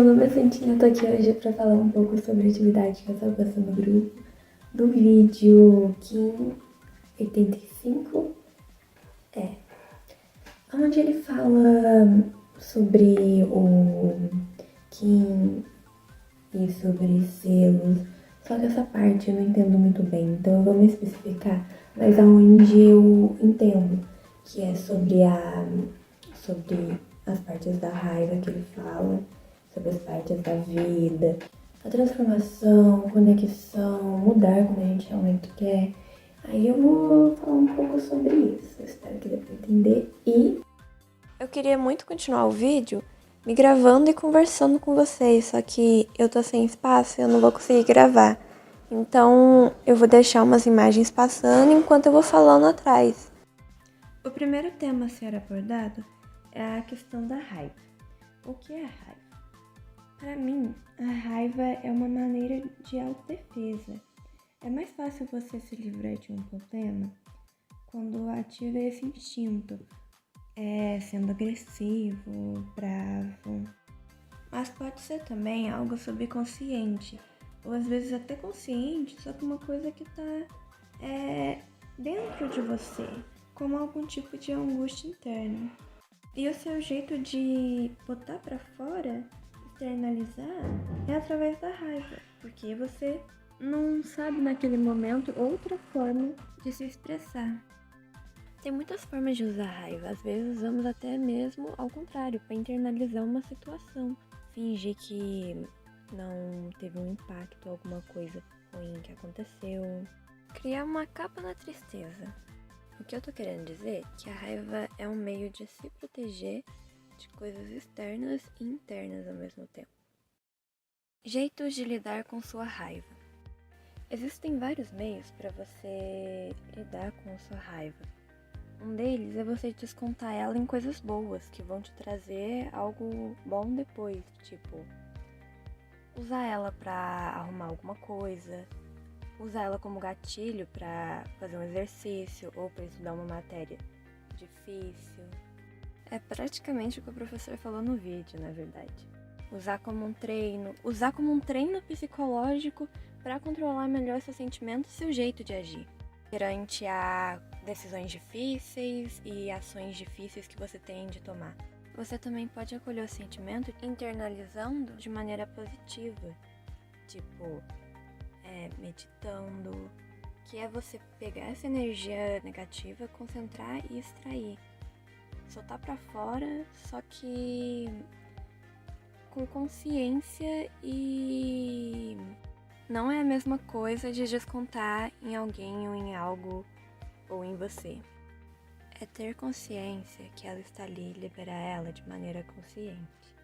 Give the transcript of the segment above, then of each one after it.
meu nome é Santinha, eu tô aqui hoje pra falar um pouco sobre a atividade que eu tava passando no grupo do vídeo Kim 85, onde ele fala sobre o Kim e sobre selos, só que essa parte eu não entendo muito bem, então eu vou me especificar, mas aonde eu entendo, que é sobre as partes da raiva que ele fala, sobre as partes da vida, a transformação, conexão, mudar quando a gente realmente quer. Aí eu vou falar um pouco sobre isso, espero que dê pra entender. E eu queria muito continuar o vídeo me gravando e conversando com vocês, só que eu tô sem espaço e eu não vou conseguir gravar. Então eu vou deixar umas imagens passando enquanto eu vou falando atrás. O primeiro tema a ser abordado é a questão da raiva. O que é raiva? Para mim, a raiva é uma maneira de autodefesa. É mais fácil você se livrar de um problema quando ativa esse instinto, sendo agressivo, bravo. Mas pode ser também algo subconsciente, ou às vezes até consciente, só que uma coisa que tá dentro de você, como algum tipo de angústia interna. E o seu jeito de botar pra fora, externalizar, é através da raiva, porque você não sabe naquele momento outra forma de se expressar. Tem muitas formas de usar raiva, às vezes usamos até mesmo ao contrário, para internalizar uma situação, fingir que não teve um impacto, alguma coisa ruim que aconteceu, criar uma capa na tristeza. O que eu tô querendo dizer é que a raiva é um meio de se proteger de coisas externas e internas ao mesmo tempo. Jeitos de lidar com sua raiva. Existem vários meios para você lidar com sua raiva. Um deles é você descontar ela em coisas boas, que vão te trazer algo bom depois, tipo usar ela para arrumar alguma coisa, usar ela como gatilho para fazer um exercício ou para estudar uma matéria difícil. É praticamente o que o professor falou no vídeo, na verdade. Usar como um treino psicológico para controlar melhor seus sentimentos e seu jeito de agir. Perante a decisões difíceis e ações difíceis que você tem de tomar. Você também pode acolher o sentimento internalizando de maneira positiva, tipo meditando, que é você pegar essa energia negativa, concentrar e extrair. Soltar pra fora, só que com consciência, e não é a mesma coisa de descontar em alguém ou em algo ou em você. É ter consciência que ela está ali e liberar ela de maneira consciente.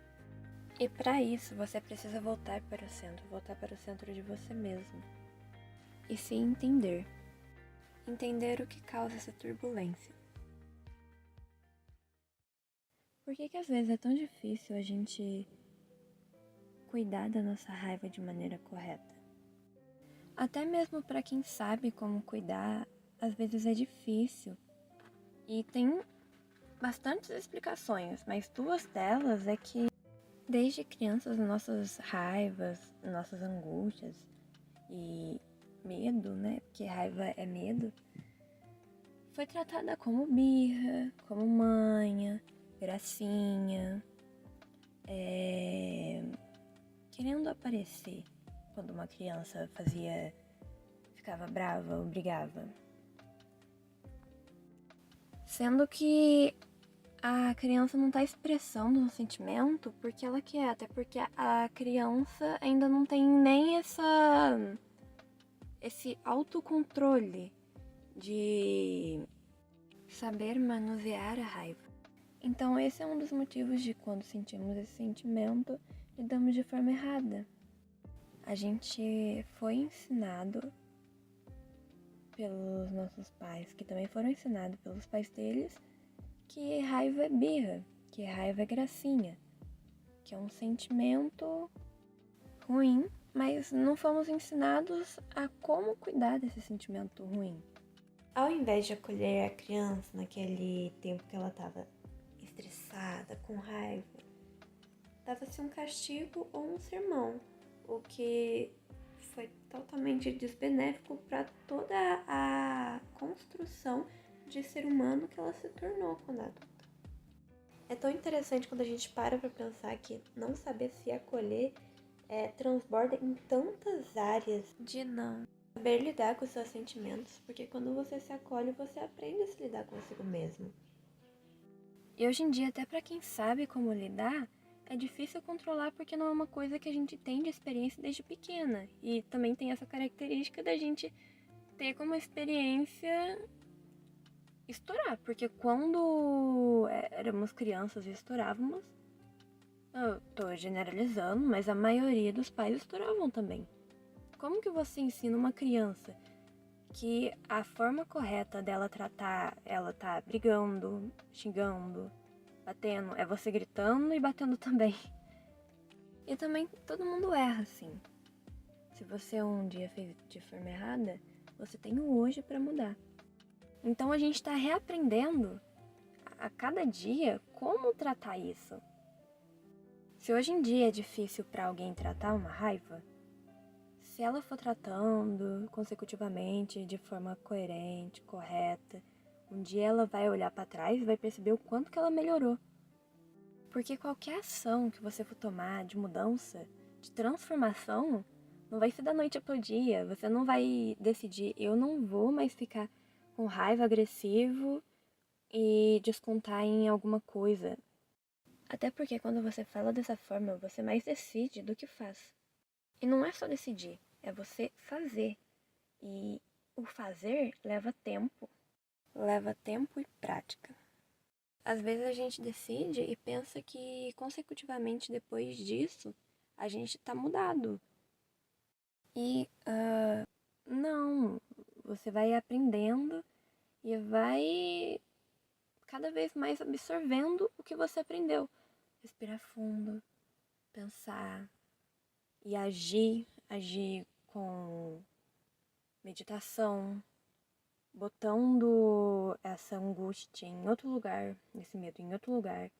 E para isso você precisa voltar para o centro de você mesmo. E se entender. Entender o que causa essa turbulência. Por que às vezes é tão difícil a gente cuidar da nossa raiva de maneira correta? Até mesmo para quem sabe como cuidar, às vezes é difícil. E tem bastantes explicações, mas duas delas é que desde crianças nossas raivas, nossas angústias e medo, né? Porque raiva é medo, foi tratada como birra, como manha, gracinha, querendo aparecer quando uma criança ficava brava ou brigava. Sendo que a criança não tá expressando um sentimento porque ela quer, até porque a criança ainda não tem nem esse autocontrole de saber manusear a raiva. Então esse é um dos motivos de quando sentimos esse sentimento, lidamos de forma errada. A gente foi ensinado pelos nossos pais, que também foram ensinados pelos pais deles, que raiva é birra, que raiva é gracinha, que é um sentimento ruim, mas não fomos ensinados a como cuidar desse sentimento ruim. Ao invés de acolher a criança naquele tempo que ela estava estressada, com raiva, dava-se um castigo ou um sermão, o que foi totalmente desbenéfico para toda a construção de ser humano que ela se tornou quando adulta. É tão interessante quando a gente para pensar que não saber se acolher transborda em tantas áreas de não saber lidar com os seus sentimentos, porque quando você se acolhe, você aprende a se lidar consigo mesmo. E hoje em dia, até para quem sabe como lidar, é difícil controlar porque não é uma coisa que a gente tem de experiência desde pequena. E também tem essa característica da gente ter como experiência estourar, porque quando éramos crianças e estourávamos, eu tô generalizando, mas a maioria dos pais estouravam também. Como que você ensina uma criança que a forma correta dela tratar, ela tá brigando, xingando, batendo, é você gritando e batendo também. E também todo mundo erra, assim. Se você um dia fez de forma errada, você tem o hoje pra mudar. Então a gente tá reaprendendo a cada dia como tratar isso. Se hoje em dia é difícil pra alguém tratar uma raiva, se ela for tratando consecutivamente, de forma coerente, correta, um dia ela vai olhar pra trás e vai perceber o quanto que ela melhorou. Porque qualquer ação que você for tomar de mudança, de transformação, não vai ser da noite pro dia. Você não vai decidir, eu não vou mais ficar com raiva, agressivo e descontar em alguma coisa. Até porque quando você fala dessa forma, você mais decide do que faz. E não é só decidir, é você fazer. E o fazer leva tempo. Leva tempo e prática. Às vezes a gente decide e pensa que consecutivamente depois disso a gente tá mudado. E não, você vai aprendendo e vai cada vez mais absorvendo o que você aprendeu. Respirar fundo, pensar e agir com meditação, botando essa angústia em outro lugar, esse medo em outro lugar,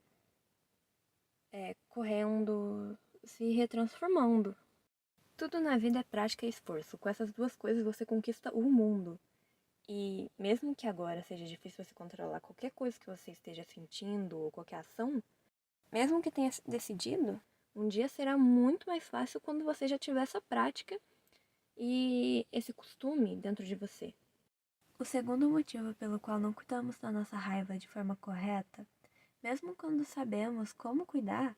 correndo, se retransformando. Tudo na vida é prática e esforço. Com essas duas coisas você conquista o mundo. E mesmo que agora seja difícil você controlar qualquer coisa que você esteja sentindo ou qualquer ação, mesmo que tenha decidido, um dia será muito mais fácil quando você já tiver essa prática e esse costume dentro de você. O segundo motivo pelo qual não cuidamos da nossa raiva de forma correta, mesmo quando sabemos como cuidar,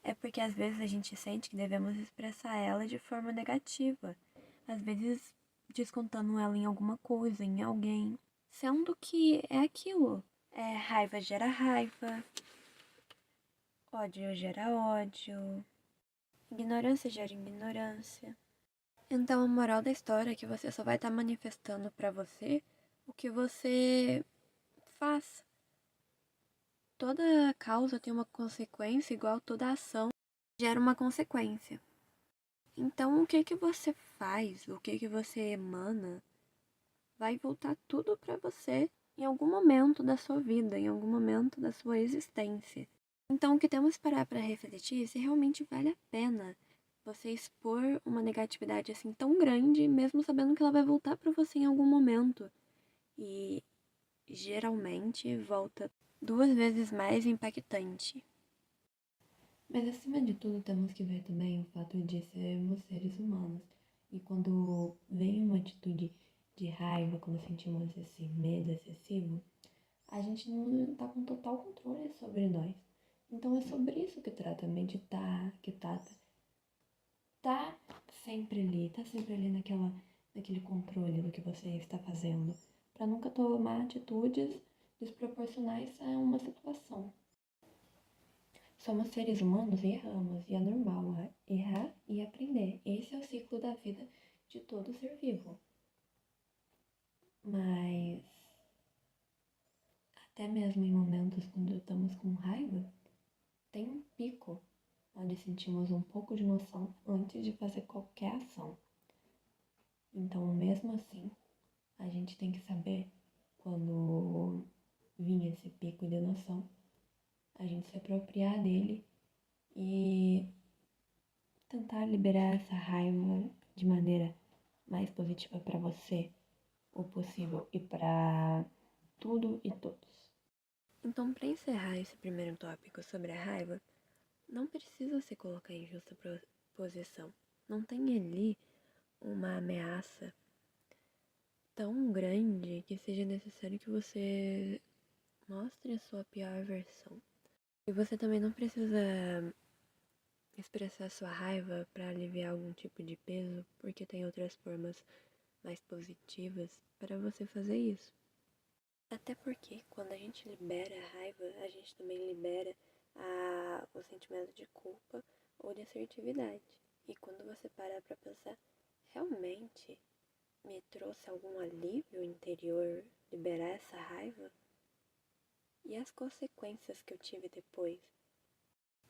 é porque às vezes a gente sente que devemos expressar ela de forma negativa, às vezes descontando ela em alguma coisa, em alguém, sendo que é aquilo. Raiva gera raiva, ódio gera ódio, ignorância gera ignorância. Então a moral da história é que você só vai estar manifestando pra você o que você faz. Toda causa tem uma consequência, igual toda ação gera uma consequência. Então, o que que você faz, o que que você emana, vai voltar tudo pra você em algum momento da sua vida, em algum momento da sua existência. Então, o que temos que parar para refletir é se realmente vale a pena você expor uma negatividade assim tão grande, mesmo sabendo que ela vai voltar para você em algum momento. E geralmente volta 2 vezes mais impactante. Mas acima de tudo, temos que ver também o fato de sermos seres humanos. E quando vem uma atitude de raiva, quando sentimos esse medo excessivo, a gente não tá com total controle sobre nós. Então é sobre isso que trata, meditar, que tá sempre ali naquele controle do que você está fazendo, para nunca tomar atitudes desproporcionais a uma situação. Somos seres humanos e erramos, e é normal errar e aprender. Esse é o ciclo da vida de todo ser vivo. Mas até mesmo em momentos quando estamos com raiva, tem um pico onde sentimos um pouco de noção antes de fazer qualquer ação. Então, mesmo assim, a gente tem que saber quando vir esse pico de noção, a gente se apropriar dele e tentar liberar essa raiva de maneira mais positiva para você o possível e para tudo e todos. Então, para encerrar esse primeiro tópico sobre a raiva, não precisa se colocar em justa posição. Não tem ali uma ameaça tão grande que seja necessário que você mostre a sua pior versão. E você também não precisa expressar sua raiva para aliviar algum tipo de peso, porque tem outras formas mais positivas para você fazer isso. Até porque quando a gente libera a raiva, a gente também libera o sentimento de culpa ou de assertividade. E quando você parar para pensar, realmente me trouxe algum alívio interior liberar essa raiva? E as consequências que eu tive depois?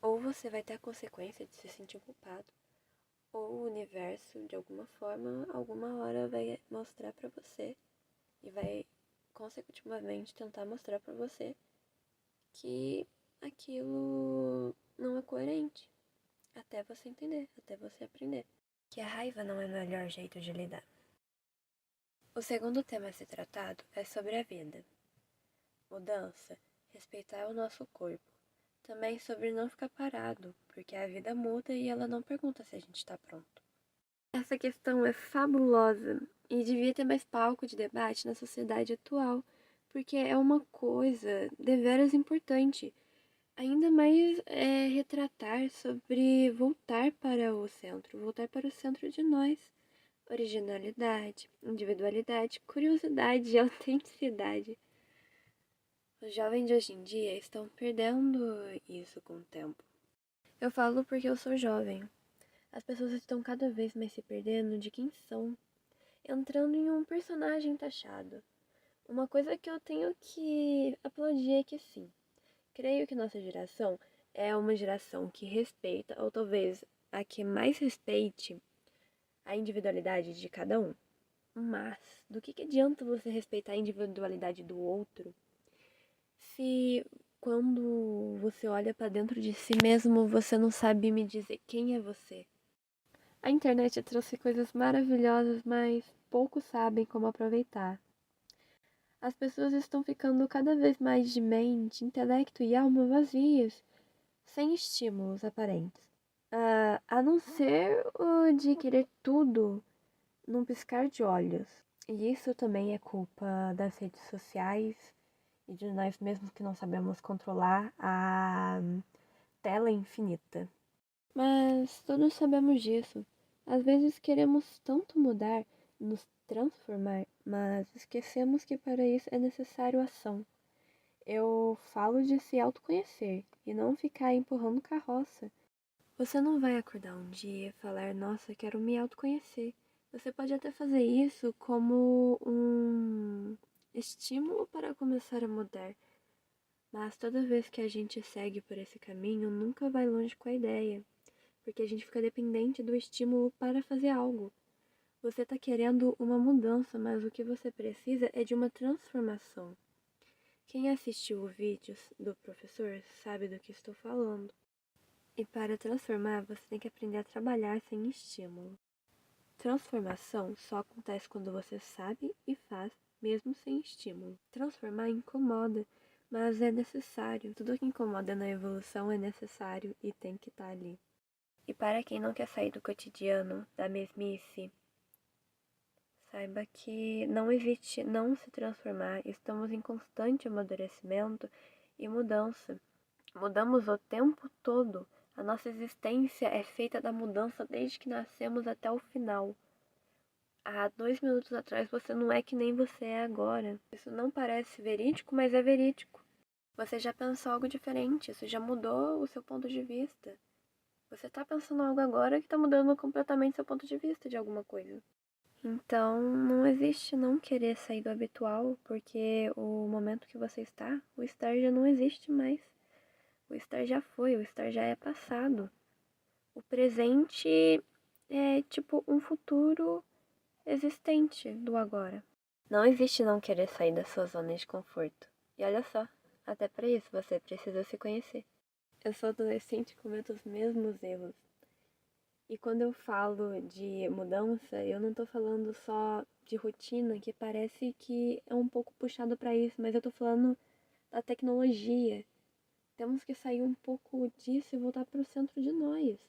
Ou você vai ter a consequência de se sentir culpado, ou o universo, de alguma forma, alguma hora vai mostrar pra você e vai consecutivamente tentar mostrar pra você que aquilo não é coerente, até você entender, até você aprender que a raiva não é o melhor jeito de lidar. O segundo tema a ser tratado é sobre a vida. Mudança, respeitar o nosso corpo. Também sobre não ficar parado, porque a vida muda e ela não pergunta se a gente está pronto. Essa questão é fabulosa e devia ter mais palco de debate na sociedade atual, porque é uma coisa deveras importante. Ainda mais retratar sobre voltar para o centro de nós. Originalidade, individualidade, curiosidade e autenticidade. Os jovens de hoje em dia estão perdendo isso com o tempo. Eu falo porque eu sou jovem. As pessoas estão cada vez mais se perdendo de quem são, entrando em um personagem taxado. Uma coisa que eu tenho que aplaudir é que sim, creio que nossa geração é uma geração que respeita, ou talvez a que mais respeite, a individualidade de cada um. Mas, do que adianta você respeitar a individualidade do outro se quando você olha para dentro de si mesmo, você não sabe me dizer quem é você? A internet trouxe coisas maravilhosas, mas poucos sabem como aproveitar. As pessoas estão ficando cada vez mais de mente, intelecto e alma vazias, sem estímulos aparentes. A não ser o de querer tudo num piscar de olhos. E isso também é culpa das redes sociais e de nós mesmos que não sabemos controlar a tela infinita. Mas todos sabemos disso. Às vezes queremos tanto mudar, nos transformar, mas esquecemos que para isso é necessário ação. Eu falo de se autoconhecer e não ficar empurrando carroça. Você não vai acordar um dia e falar, nossa, quero me autoconhecer. Você pode até fazer isso como um estímulo para começar a mudar. Mas toda vez que a gente segue por esse caminho, nunca vai longe com a ideia, porque a gente fica dependente do estímulo para fazer algo. Você está querendo uma mudança, mas o que você precisa é de uma transformação. Quem assistiu os vídeos do professor sabe do que estou falando. E para transformar, você tem que aprender a trabalhar sem estímulo. Transformação só acontece quando você sabe e faz, mesmo sem estímulo. Transformar incomoda, mas é necessário. Tudo que incomoda na evolução é necessário e tem que estar ali. E para quem não quer sair do cotidiano, da mesmice, saiba que não existe não se transformar. Estamos em constante amadurecimento e mudança. Mudamos o tempo todo. A nossa existência é feita da mudança desde que nascemos até o final. Há 2 minutos atrás você não é que nem você é agora. Isso não parece verídico, mas é verídico. Você já pensou algo diferente, isso já mudou o seu ponto de vista. Você tá pensando algo agora que tá mudando completamente seu ponto de vista de alguma coisa. Então, não existe não querer sair do habitual, porque o momento que você está, o estar já não existe mais. O estar já foi, o estar já é passado. O presente é tipo um futuro existente do agora. Não existe não querer sair da sua zona de conforto. E olha só, até para isso você precisa se conhecer. Eu sou adolescente e cometo os mesmos erros. E quando eu falo de mudança, eu não tô falando só de rotina, que parece que é um pouco puxado para isso, mas eu tô falando da tecnologia. Temos que sair um pouco disso e voltar para o centro de nós.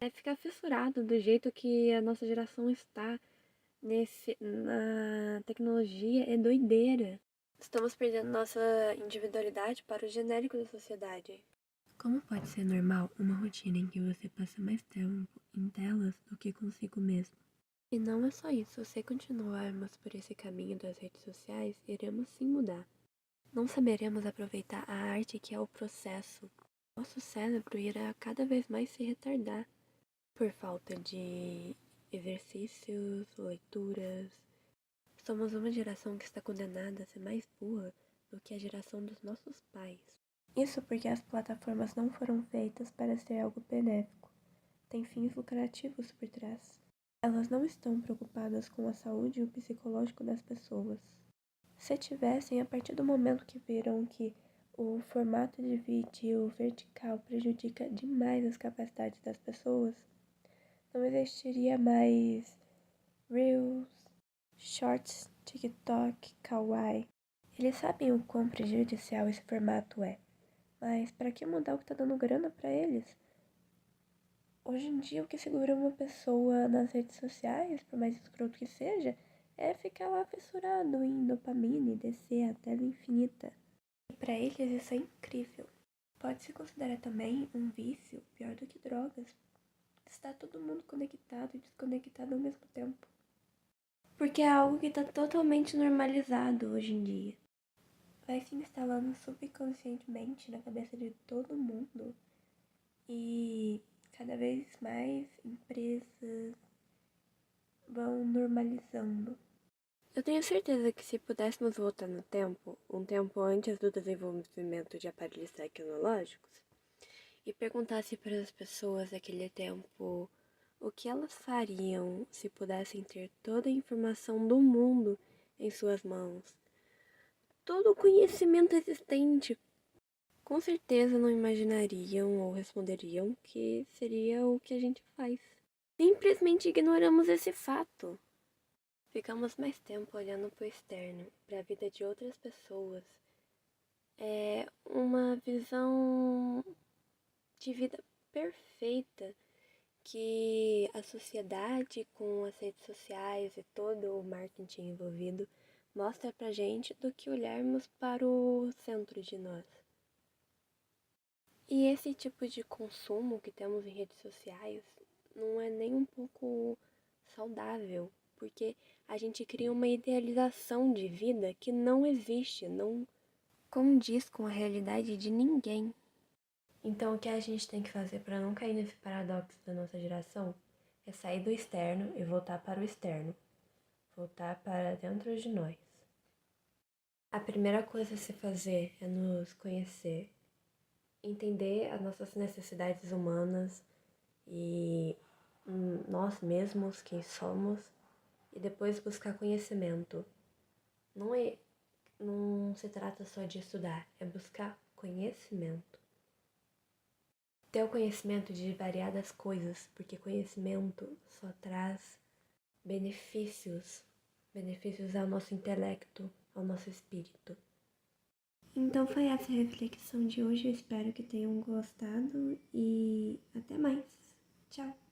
É ficar fissurado do jeito que a nossa geração está na tecnologia é doideira. Estamos perdendo nossa individualidade para o genérico da sociedade. Como pode ser normal uma rotina em que você passa mais tempo em telas do que consigo mesmo? E não é só isso, se continuarmos por esse caminho das redes sociais, iremos sim mudar. Não saberemos aproveitar a arte que é o processo. Nosso cérebro irá cada vez mais se retardar por falta de exercícios, leituras. Somos uma geração que está condenada a ser mais burra do que a geração dos nossos pais. Isso porque as plataformas não foram feitas para ser algo benéfico. Tem fins lucrativos por trás. Elas não estão preocupadas com a saúde e o psicológico das pessoas. Se tivessem, a partir do momento que viram que o formato de vídeo vertical prejudica demais as capacidades das pessoas, não existiria mais Reels, Shorts, TikTok, Kawaii. Eles sabem o quão prejudicial esse formato é, mas para que mudar o que tá dando grana para eles? Hoje em dia, o que segura uma pessoa nas redes sociais, por mais escroto que seja, é ficar lá fissurado em dopamina e descer a tela infinita. E para eles isso é incrível. Pode se considerar também um vício pior do que drogas. Está todo mundo conectado e desconectado ao mesmo tempo. Porque é algo que está totalmente normalizado hoje em dia. Vai se instalando subconscientemente na cabeça de todo mundo. E cada vez mais empresas vão normalizando. Eu tenho certeza que se pudéssemos voltar no tempo, um tempo antes do desenvolvimento de aparelhos tecnológicos, e perguntasse para as pessoas daquele tempo o que elas fariam se pudessem ter toda a informação do mundo em suas mãos, todo o conhecimento existente, com certeza não imaginariam ou responderiam que seria o que a gente faz. Simplesmente ignoramos esse fato. Ficamos mais tempo olhando para o externo, para a vida de outras pessoas. É uma visão de vida perfeita que a sociedade, com as redes sociais e todo o marketing envolvido, mostra pra gente do que olharmos para o centro de nós. E esse tipo de consumo que temos em redes sociais não é nem um pouco saudável, porque a gente cria uma idealização de vida que não existe, não condiz com a realidade de ninguém. Então, o que a gente tem que fazer para não cair nesse paradoxo da nossa geração é sair do externo e voltar para o externo, voltar para dentro de nós. A primeira coisa a se fazer é nos conhecer, entender as nossas necessidades humanas e nós mesmos, quem somos, e depois buscar conhecimento. Não se trata só de estudar, é buscar conhecimento. Ter o conhecimento de variadas coisas, porque conhecimento só traz benefícios, benefícios ao nosso intelecto, ao nosso espírito. Então foi essa a reflexão de hoje, eu espero que tenham gostado e até mais. Tchau!